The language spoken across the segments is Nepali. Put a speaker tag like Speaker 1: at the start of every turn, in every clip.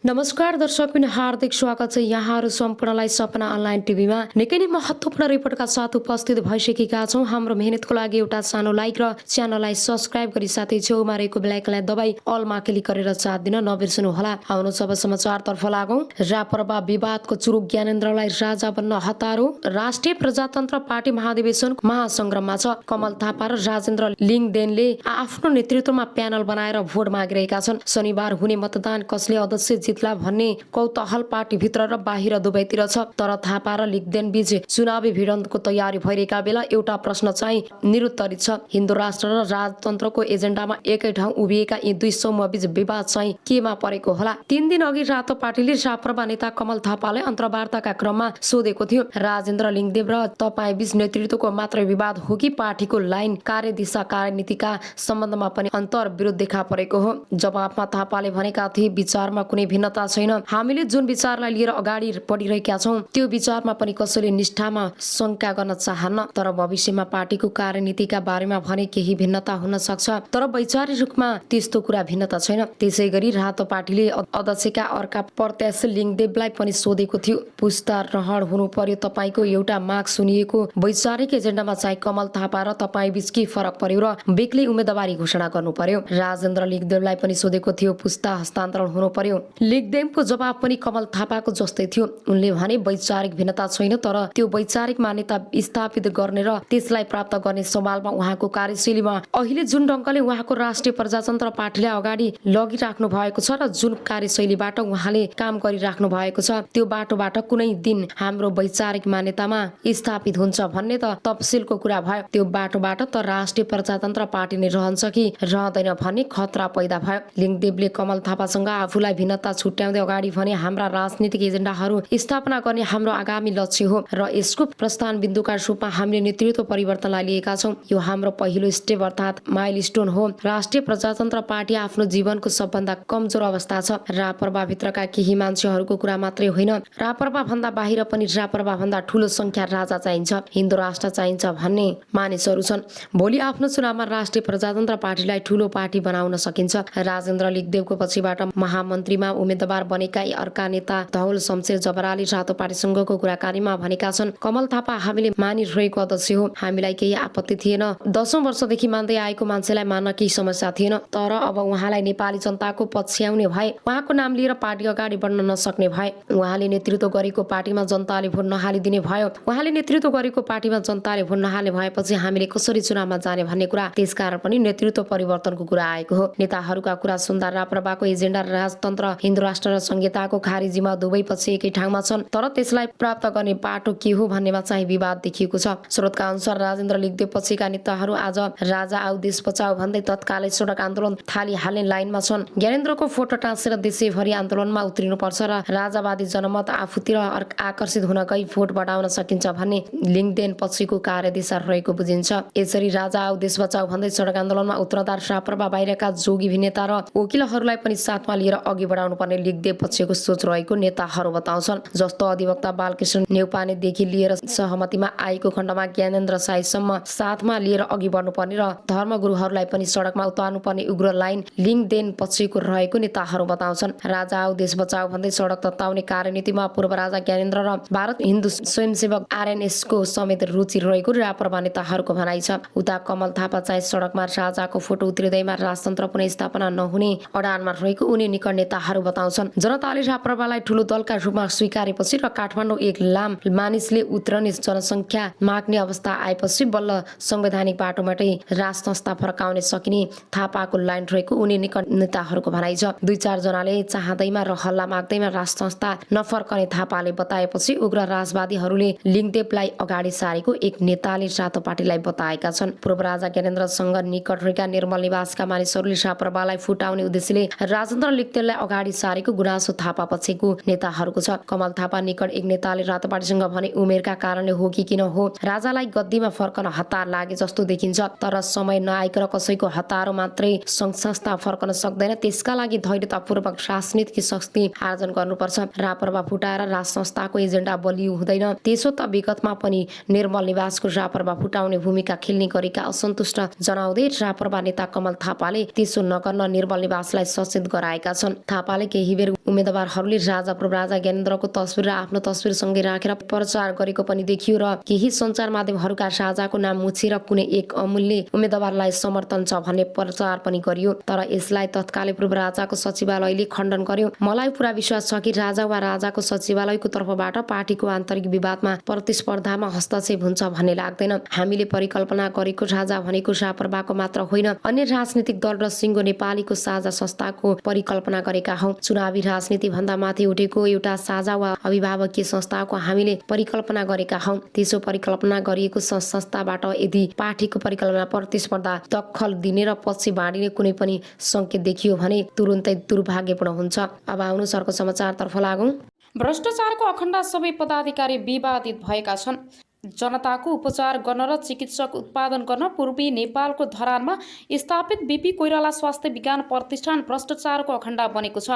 Speaker 1: नमस्कार दर्शक पनि हार्दिक स्वागत छ यहाँहरू सम्पूर्णलाई सपना अनलाइन टिभीमा निकै नै महत्त्वपूर्ण रिपोर्टका साथ उपस्थित भइसकेका छौँ। हाम्रो मेहनतको लागि एउटा सानो लाइक र च्यानललाई सब्स्क्राइब गरी साथै छेउमा रहेको बेल आइकनलाई दबाई अलमा क्लिक गरेर साथ दिन नबिर्सनु होला। आउनुहोस् अब समाचारतर्फ लागौँ। रापरपा विवादको चुरुक ज्ञानेन्द्रलाई राजा बन्न हतारो। राष्ट्रिय प्रजातन्त्र पार्टी महाधिवेशन महासंग्राममा छ। कमल थापा र राजेन्द्र लिङदेनले आफ्नो नेतृत्वमा प्यानल बनाएर भोट मागिरहेका छन्। शनिबार हुने मतदान कसले अध्यक्ष भन्ने कौतूहल पार्टीभित्र र बाहिर दुवैतिर छ। तर थापा र लिङदेन बीच चुनावी भिडन्तको तयारी भइरहेका बेला एउटा प्रश्न चाहिँ निरुत्तरित छ। हिन्दू राष्ट्र र राजतन्त्रको एजेन्डामा एकै ठाउँ उभिएका यी दुई समूह बीच विवाद चाहिँ केमा परेको होला? 3 दिन अघि रातो पार्टीले राप्रपा नेता कमल थापालाई अन्तर्वार्ताका क्रममा सोधेको थियो, राजेन्द्र लिङदेन र तपाईँ बीच नेतृत्वको मात्रै विवाद हो कि पार्टीको लाइन, कार्यदिशा, कार्यनीतिका सम्बन्धमा पनि अन्तर्विरोध देखा परेको हो? जवाफमा थापाले भनेका थिए, विचारमा कुनै भिन्नता छैन। हामीले जुन विचारलाई लिएर अगाडि बढिरहेका छौँ त्यो विचारमा पनि कसैले निष्ठामा शंका गर्न चाहन्न। तर भविष्यमा पार्टीको कार्यनीतिका बारेमा भने केही भिन्नता हुन सक्छ, तर वैचारिक रूपमा त्यस्तो कुरा भिन्नता छैन। त्यसै गरी रातो पार्टीले अध्यक्षका अर्का प्रत्याशी लिङदेनलाई पनि सोधेको थियो, पुस्ता रहर हुनु पर्यो, तपाईँको एउटा माग सुनिएको, वैचारिक एजेन्डामा चाहिँ कमल थापा र तपाईँ बीच के फरक पर्यो र बेग्लै उम्मेदवारी घोषणा गर्नु पर्यो? राजेन्द्र लिङदेनलाई पनि सोधेको थियो, पुस्ता हस्तान्तरण हुनु पर्यो। लिङदेनको जवाब पनि कमल थापाको जस्तै थियो। उनले भने वैचारिक भिन्नता छैन, तर त्यो वैचारिक मान्यता स्थापित गर्ने र त्यसलाई प्राप्त गर्ने सवालमा उहाँको कार्यशैलीमा अहिले जुन ढङ्गले उहाँको राष्ट्रिय प्रजातन्त्र पार्टीलाई अगाडि लगिराख्नु भएको छ र जुन कार्यशैलीबाट उहाँले काम गरिराख्नु भएको छ त्यो बाटोबाट कुनै दिन हाम्रो वैचारिक मान्यतामा स्थापित हुन्छ भन्ने त तफसिलको कुरा भयो। त्यो बाटोबाट त राष्ट्रिय प्रजातन्त्र पार्टी नै रहन्छ कि रहँदैन भन्ने खतरा पैदा भयो। लिङदेनले कमल थापासँग आफूलाई भिन्नता छुट्याउँदै अगाडि भने हाम्रा राजनीतिक एजेन्डाहरू स्थापना गर्ने हाम्रो आगामी लक्ष्य हो र यसको प्रस्थान बिन्दुका रूपमा हामीले नेतृत्व परिवर्तनलाई लिएका छौँ। यो हाम्रो पहिलो स्टेप अर्थात् माइलस्टोन हो। राष्ट्रिय प्रजातन्त्र पार्टी आफ्नो जीवनको सबभन्दा कमजोर अवस्था छ। राप्रपा भित्रका केही मान्छेहरूको कुरा मात्रै होइन, राप्रपा भन्दा बाहिर पनि राप्रपा भन्दा ठूलो संख्या राजा चाहिन्छ, हिन्दू राष्ट्र चाहिन्छ भन्ने मानिसहरू छन्। भोलि आफ्नो चुनावमा राष्ट्रिय प्रजातन्त्र पार्टीलाई ठूलो पार्टी बनाउन सकिन्छ। राजेन्द्र लिङदेनको पछिबाट महामन्त्रीमा उम्मेदवार बनेका अर्का नेता धवल शमशेर जबराले रातो पार्टीसँगको कुराकानीमा भनेका छन्, कमल थापा हामीले मानिरहेको अध्यक्ष हो, हामीलाई केही आपत्ति थिएन। 10औं वर्षदेखि मान्दै आएको मान्छेलाई मान्न केही समस्या थिएन। तर अब उहाँलाई नेपाली जनताको पछ्याउने भए, उहाँको नाम लिएर पार्टी अगाडि बढ्न नसक्ने भए, उहाँले नेतृत्व गरेको पार्टीमा जनताले भोट नहालिदिने भयो, उहाँले नेतृत्व गरेको पार्टीमा जनताले भोट नहाल्ने भएपछि हामीले कसरी चुनावमा जाने भन्ने कुरा, त्यसकारण पनि नेतृत्व परिवर्तनको कुरा आएको हो। नेताहरूका कुरा सुन्दा राप्रपाको एजेन्डा राजतन्त्र, हिन्दू राष्ट्र र संहिताको खारेजीमा दुवै पछि एकै ठाउँमा छन्, तर त्यसलाई प्राप्त गर्ने बाटो के हो भन्नेमा चाहिँ विवाद देखिएको छ। स्रोतका अनुसार राजेन्द्र लिङदेन पछिका नेताहरू आज राजा आउ देश बचाऊ भन्दै तत्कालै सडक आन्दोलन थालिहाल्ने लाइनमा छन्। ज्ञानेन्द्रको फोटो टाँसेर देशैभरि आन्दोलनमा उत्रिनुपर्छ र राजावादी जनमत आफूतिर आकर्षित हुन गई भोट बढाउन सकिन्छ भन्ने लिङदेन पछिको कार्यदिशा रहेको बुझिन्छ। यसरी राजा आउ देश बचाऊ भन्दै सडक आन्दोलनमा उत्रदा राप्रपा बाहिरका जोगी नेता र वकिलहरूलाई पनि साथमा लिएर अघि बढाउनु पर्ने लिङदेन पछिको सोच रहेको नेताहरू बताउँछन्। जस्तो अधिवक्ता बालकृष्ण नेउपानेदेखि लिएर सहमतिमा आएको खण्डमा ज्ञानेन्द्र साईसम्म साथमा लिएर अघि बढ्नुपर्ने र धर्मगुरुहरूलाई पनि सडकमा उतार्नु पर्ने उग्र लाइन लिङदेन पछिको रहेको नेताहरू बताउँछन्। राजा आउ देश बचाऊ भन्दै सडक तताउने कार्यनीतिमा पूर्व राजा ज्ञानेन्द्र र भारत हिन्दू स्वयंसेवक आरएनएसको समेत रुचि रहेको राप्रपा नेताहरूको भनाइ छ। उता कमल थापा चाहिँ सडकमा राजाको फोटो उत्रिँदैमा राजतन्त्र पुनर्स्थापना नहुने अडानमा रहेको उनी निकट नेताहरू बताउँछन्। जनताले राप्रपालाई ठूलो दलका रूपमा स्वीकारेपछि र काठमाडौँ एक लाम मानिसले उत्रने जनसङ्ख्या माग्ने अवस्था आएपछि बल्ल संवैधानिक बाटोबाटै राज संस्था फर्काउन सकिने थापाको लाइन रहेको उनी निकट नेताहरूको भनाइ छ। 2-4 जनाले चाहँदैमा र हल्ला माग्दैमा राज संस्था नफर्कने थापाले बताएपछि उग्र राजवादीहरूले लिङदेनलाई अगाडि सारेको एक नेताले रातो पार्टीलाई बताएका छन्। पूर्व राजा ज्ञानेन्द्रसँग निकट रहेका निर्मल निवासका मानिसहरूले राप्रपालाई फुटाउने उद्देश्यले राजेन्द्र लिङदेनलाई अगाडि सारेको गुनासो थापा पक्षको नेताहरूको छ। कमल थापा निकट एक नेताले रातोपाटीसँग भने उमेरका कारणले हो कि किन हो राजालाई गद्दीमा फर्कन हतार लागे जस्तो देखिन्छ, तर समय नआइकन कसैको हतारो मात्रै सङ्घ संस्था फर्कन सक्दैन। त्यसका लागि धैर्यतापूर्वक राजनीतिक शक्ति आर्जन गर्नुपर्छ। रापरपा फुटाएर राज संस्थाको एजेन्डा बलियो हुँदैन। त्यसो त विगतमा पनि निर्मल निवासको रापरपा फुटाउने भूमिका खेल्ने गरेका असन्तुष्ट जनाउँदै रापरपा नेता कमल थापाले त्यसो नगर्न निर्मल निवासलाई सचेत गराएका छन्। थापाले केही बेर उम्मेदवारहरूले राजा ज्ञानेन्द्रको तस्बिर र आफ्नो तस्बिरसँगै राखेर प्रचार गरेको पनि देखियो र केही सञ्चार माध्यमहरूका राजाको नाम मुछेर कुनै एक अमूल्य उम्मेदवारलाई समर्थन छ भन्ने प्रचार पनि गरियो, तर यसलाई तत्कालीन पूर्व राजाको सचिवालयले खण्डन गर्यो। मलाई पुरा विश्वास छ कि राजा वा राजाको सचिवालयको तर्फबाट पार्टीको आन्तरिक विवादमा प्रतिस्पर्धामा हस्तक्षेप हुन्छ भन्ने लाग्दैन। हामीले परिकल्पना गरेको राजा भनेको रापरपाको मात्र होइन, अन्य राजनीतिक दल र सिङ्गो नेपालीको साझा संस्थाको परिकल्पना गरेका हौं। चुनावी राजनीति भन्दा माथि उठेको एउटा साझा वा अभिभावकीय संस्थाको हामीले परिकल्पना गरेका हौं। त्यसो परिकल्पना गरिएको संस्थाबाट यदि पार्टीको परिकल्पना प्रतिस्पर्धा दखल दिने र पछि बाँडिने कुनै पनि संकेत देखियो भने तुरुन्तै दुर्भाग्यपूर्ण हुन्छ। अब आउनुहोस् अर्को समाचारतर्फ लागौं।
Speaker 2: भ्रष्टाचारको अखण्ड सबै पदाधिकारी विवादित भएका छन्। जनताको उपचार गर्न र चिकित्सक उत्पादन गर्न पूर्वी नेपालको धरानमा स्थापित बीपी कोइराला स्वास्थ्य विज्ञान प्रतिष्ठान भ्रष्टाचारको अखण्ड बनेको छ।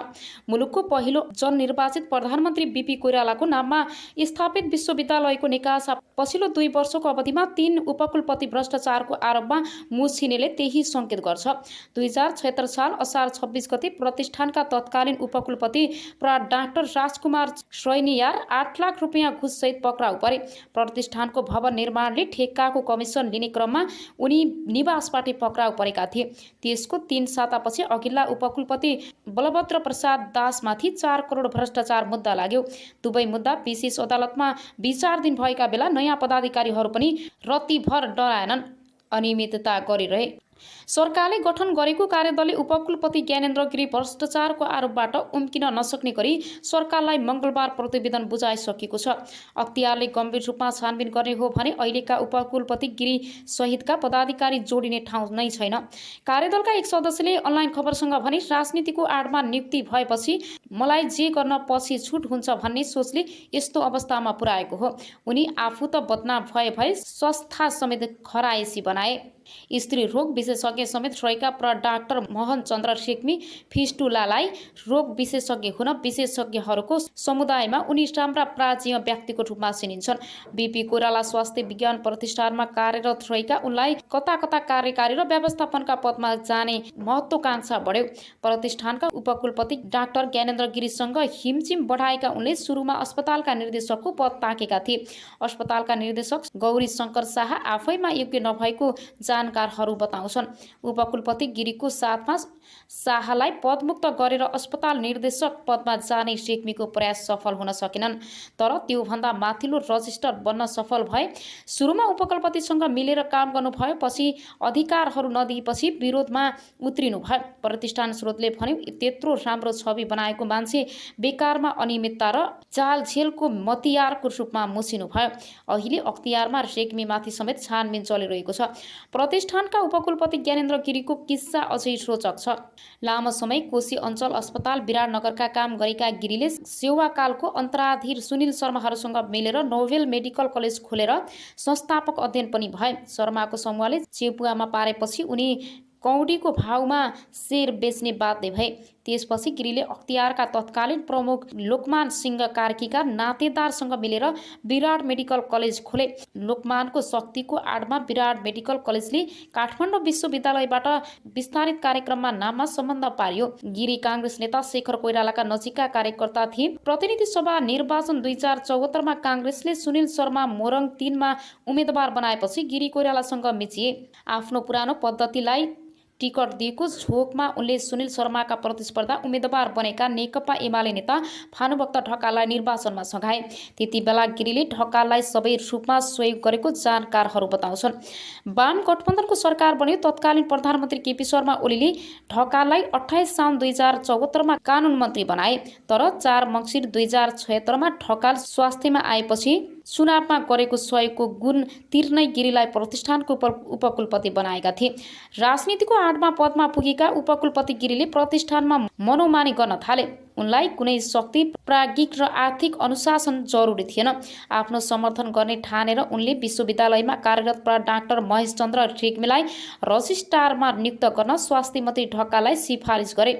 Speaker 2: मुलुकको पहिलो जननिर्वाचित प्रधानमन्त्री बीपी कोइरालाको नाममा स्थापित विश्वविद्यालयको निकासा पछिल्लो 2 वर्षको अवधिमा 3 उपकुलपति भ्रष्टाचारको आरोपमा मुछिनेले त्यही संकेत गर्छ। 2076 साल असार 26 गते प्रतिष्ठानका तत्कालीन उपकुलपति प्रा डाक्टर राजकुमार श्रैनियार 8 लाख रुपियाँ घुससहित पक्राउ परे। प्रतिष्ठानको भवन निर्माणले ठेक्काको कमिसन लिने क्रममा उनी निवासबाट पक्राउ परेका थिए। त्यसको 3 सातापछि अघिल्ला उपकुलपति बलभद्र प्रसाद दासमाथि 4 करोड भ्रष्टाचार मुद्दा लाग्यो। दुवै मुद्दा विशेष अदालतमा विचाराधीन भएका बेला नयाँ पदाधिकारीहरू पनि रत्तिभर डराएनन्, अनियमितता गरिरहे। सरकारले गठन गरेको कार्यदलले उपकुलपति ज्ञानेन्द्र गिरी भ्रष्टाचारको आरोपबाट उम्किन नसक्ने गरी सरकारलाई मंगलबार प्रतिवेदन बुझाइसकेको छ। अख्तियारले गम्भीर रूपमा छानबिन गर्ने हो भने अहिलेका उपकुलपति गिरी सहितका पदाधिकारी जोडिने ठाउँ नै छैन। कार्यदलका एक सदस्यले अनलाइन खबरसँग भने राजनीतिको आडमा नियुक्ति भएपछि मलाई जे गर्न पछि छुट हुन्छ भन्ने सोचले यस्तो अवस्थामा पुर्याएको हो। उनी आफू त बदनाम भए संस्था समेत खराएसी बनाए। स्त्री रोग विशेषज्ञ समेत रहेका प्र डाक्टर मोहन चन्द्र रेग्मी फिस्टुलालाई रोग विशेषज्ञ हुन विशेषज्ञहरूको समुदायमा उनी राम्रा प्राचीन व्यक्तिको रूपमा चिनिन्छन्। बीपी कोइराला स्वास्थ्य विज्ञान प्रतिष्ठानमा कार्यरत रहेका उनलाई कता कता कार्यकारी र व्यवस्थापनका पदमा जाने महत्वाकांक्षा बढ्यो। प्रतिष्ठानका उपकुलपति डाक्टर ज्ञानेन्द्र गिरीसँग हिमचिम बढाएका उनले सुरुमा अस्पतालका निर्देशकको पद ताकेका थिए। अस्पतालका निर्देशक गौरी शंकर शाह आफैमा योग्य नभएको जानकारहरू बताउँछन्। उपकुलपति गिरीको साथमा शाहलाई पदमुक्त गरेर अस्पताल निर्देशक पदमा जाने रेग्मीको प्रयास सफल हुन सकेनन्, तर त्योभन्दा माथिल्लो रजिस्टर बन्न सफल भए। सुरुमा उपकुलपतिसँग मिलेर काम गर्नुभयो, पछि अधिकारहरू नदिएपछि विरोधमा उत्रिनु भयो। प्रतिष्ठान स्रोतले भन्यो त्यत्रो राम्रो छवि बनाएको मान्छे बेकारमा अनियमितता र चालझेलको मतियारको रूपमा मुछिनु भयो। अहिले अख्तियारमा रेग्मीमाथि समेत छानबिन चलिरहेको छ। प्रतिष्ठानका उपकुलपति ज्ञानेन्द्र गिरीको किस्सा अझै रोचक छ। लामो समय कोशी अञ्चल अस्पताल विराटनगरका काम गरेका गिरीले सेवाकालको अन्तराधीर सुनिल शर्माहरूसँग मिलेर नोभेल मेडिकल कलेज खोलेर संस्थापक अध्ययन पनि भए। शर्माको समूहले चेपुवामा पारेपछि उनी कौडीको भावमा शेर बेच्ने बाध्य भए। त्यसपछि गिरीले अख्तियारका तत्कालीन प्रमुख लोकमान सिंह कार्कीका नातेदारसँग मिलेर विराट मेडिकल कलेज खोले। लोकमानको शक्तिको आडमा विराट मेडिकल कलेजले काठमाडौँ विश्वविद्यालयबाट विस्तारित कार्यक्रममा नाममा सम्बन्ध पार्यो। गिरी काङ्ग्रेस नेता शेखर कोइरालाका नजिकका कार्यकर्ता थिए। प्रतिनिधि सभा निर्वाचन 2074 मा काङ्ग्रेसले सुनिल शर्मा मोरङ 3 मा उम्मेदवार बनाएपछि गिरी कोइरालासँग मिचिए। आफ्नो पुरानो पद्धतिलाई टिकट दिएको झोकमा उनले सुनिल शर्माका प्रतिस्पर्धा उम्मेदवार बनेका नेकपा एमाले नेता भानुभक्त ढकाललाई निर्वाचनमा सघाए। त्यति बेला गिरीले ढकाललाई सबै रूपमा सहयोग गरेको जानकारहरू बताउँछन्। वाम गठबन्धनको सरकार बन्यो। तत्कालीन प्रधानमन्त्री केपी शर्मा ओलीले ढकाललाई 28 साउन 2074 मा कानुन मन्त्री बनाए, तर 4 मङ्सिर 2076 मा ढकाल स्वास्थ्यमा आएपछि चुनावमा गरेको सहयोगको गुण तिर्नै गिरीलाई प्रतिष्ठानको उपकुलपति बनाएका थिए। राजनीतिको आडमा पदमा पुगेका उपकुलपति गिरीले प्रतिष्ठानमा मनोमानी गर्न थाले। उनलाई कुनै शक्ति प्राज्ञिक र आर्थिक अनुशासन जरुरी थिएन। आफ्नो समर्थन गर्ने ठानेर उनले विश्वविद्यालयमा कार्यरत डाक्टर महेश चन्द्र रेग्मीलाई रजिस्ट्रारमा नियुक्त गर्न स्वास्थ्य मन्त्री ढकाललाई सिफारिस गरे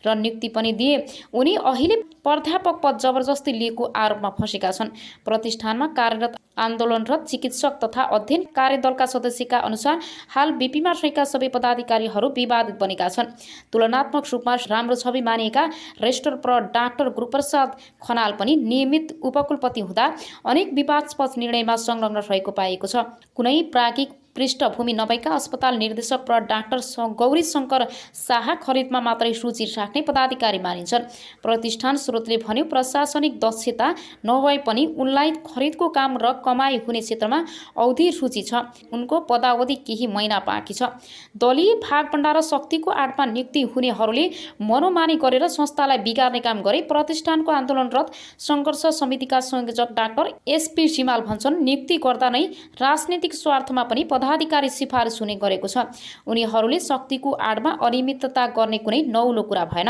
Speaker 2: र नियुक्ति पनि दिए। उनी अहिले प्राध्यापक पद जबरजस्ती लिएको आरोपमा फँसेका छन्। प्रतिष्ठानमा कार्यरत आन्दोलनरत चिकित्सक तथा अध्ययन कार्यदलका सदस्यका अनुसार हाल बीपीमा रहेका सबै पदाधिकारीहरू विवादित बनेका छन्। तुलनात्मक रूपमा राम्रो छवि मानिएका रेजिस्ट्रार डाक्टर गुरुप्रसाद खनाल पनि नियमित उपकुलपति हुँदा अनेक विवादास्पद निर्णयमा संलग्न रहेको पाइएको छ। कुनै प्राज्ञिक पृष्ठभूमि नभएका अस्पताल निर्देशक डाक्टर गौरी शङ्कर शाह खरिदमा मात्रै रुचि राख्ने पदाधिकारी मानिन्छन्। प्रतिष्ठान स्रोतले भन्यो प्रशासनिक दक्षता नभए पनि उनलाई खरिदको काम र कमाई हुने क्षेत्रमा औधी रुचि छ। उनको पदावधि केही महिना बाँकी छ। दलीय भागभण्डा र शक्तिको आडमा नियुक्ति हुनेहरूले मनोमानी गरेर संस्थालाई बिगार्ने काम गरे। प्रतिष्ठानको आन्दोलनरत सङ्घर्ष समितिका संयोजक डाक्टर एसपी सिमाल भन्छन् नियुक्ति गर्दा नै राजनीतिक स्वार्थमा पनि पदाधिकारी सिफारिस हुने गरेको छ। उनीहरूले शक्तिको आडमा अनियमितता गर्ने कुनै नौलो कुरा भएन।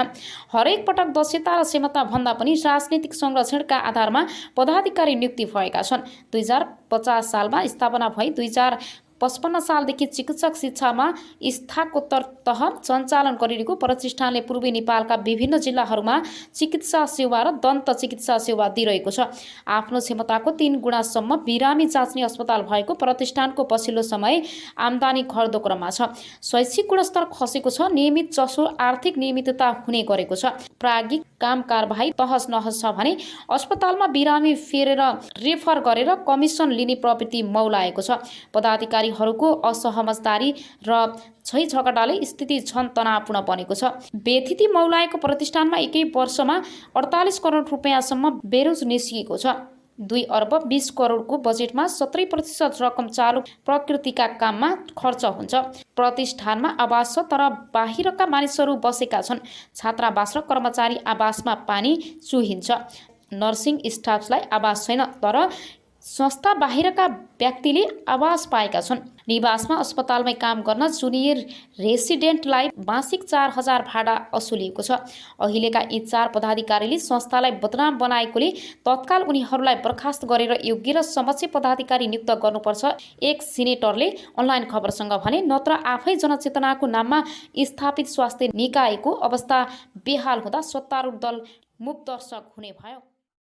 Speaker 2: हरेक पटक दक्षता र क्षमता भन्दा पनि राजनीतिक संरक्षणका आधारमा पदाधिकारी नियुक्ति भएका छन्। 2050 सालमा स्थापना भई 2055 सालदेखि चिकित्सक शिक्षामा स्नातकोत्तर तह सञ्चालन गरिरहेको प्रतिष्ठानले पूर्वी नेपालका विभिन्न जिल्लाहरूमा चिकित्सा सेवा र दन्त चिकित्सा सेवा दिइरहेको छ। आफ्नो क्षमताको 3 गुणासम्म बिरामी जाँच्ने अस्पताल भएको प्रतिष्ठानको पछिल्लो समय आम्दानी घट्दो क्रममा छ। शैक्षिक गुणस्तर खसेको छ। नियमित जसो आर्थिक नियमितता हुने गरेको छ। प्राज्ञिक काम कारबाही तहस नहस छ भने अस्पतालमा बिरामी फेरेर रेफर गरेर कमिसन लिने प्रवृत्ति मौलाएको छ। पदाधिकारीहरूको असहमतदारी र छै झगडाले स्थिति झन तनावपूर्ण बनेको छ। बेथिति मौलाएको प्रतिष्ठानमा एकै वर्षमा 48 करोड रुपियाँसम्म बेरोज निस्किएको छ। 2 अर्ब 20 करोडको बजेटमा 70% रकम चालु प्रकृतिका काममा खर्च हुन्छ। प्रतिष्ठानमा आवास छ तर बाहिरका मानिसहरू बसेका छन्। छात्रावास र कर्मचारी आवासमा पानी चुहिन्छ। नर्सिङ स्टाफलाई आवास छैन तर संस्था बाहिरका व्यक्तिले आवास पाएका छन्। निवासमा अस्पतालमै काम गर्न जुनियर रेसिडेन्टलाई मासिक 4000 भाडा असुलिएको छ। अहिलेका यी 4 पदाधिकारीले संस्थालाई बदनाम बनाएकोले तत्काल उनीहरूलाई बर्खास्त गरेर योग्य र समक्ष पदाधिकारी नियुक्त गर्नुपर्छ एक सिनेटरले अनलाइन खबरसँग भने। नत्र आफै जनचेतनाको नाममा स्थापित स्वास्थ्य निकायको अवस्था बेहाल हुँदा सत्तारूढ दल मूक दर्शक हुने भयो।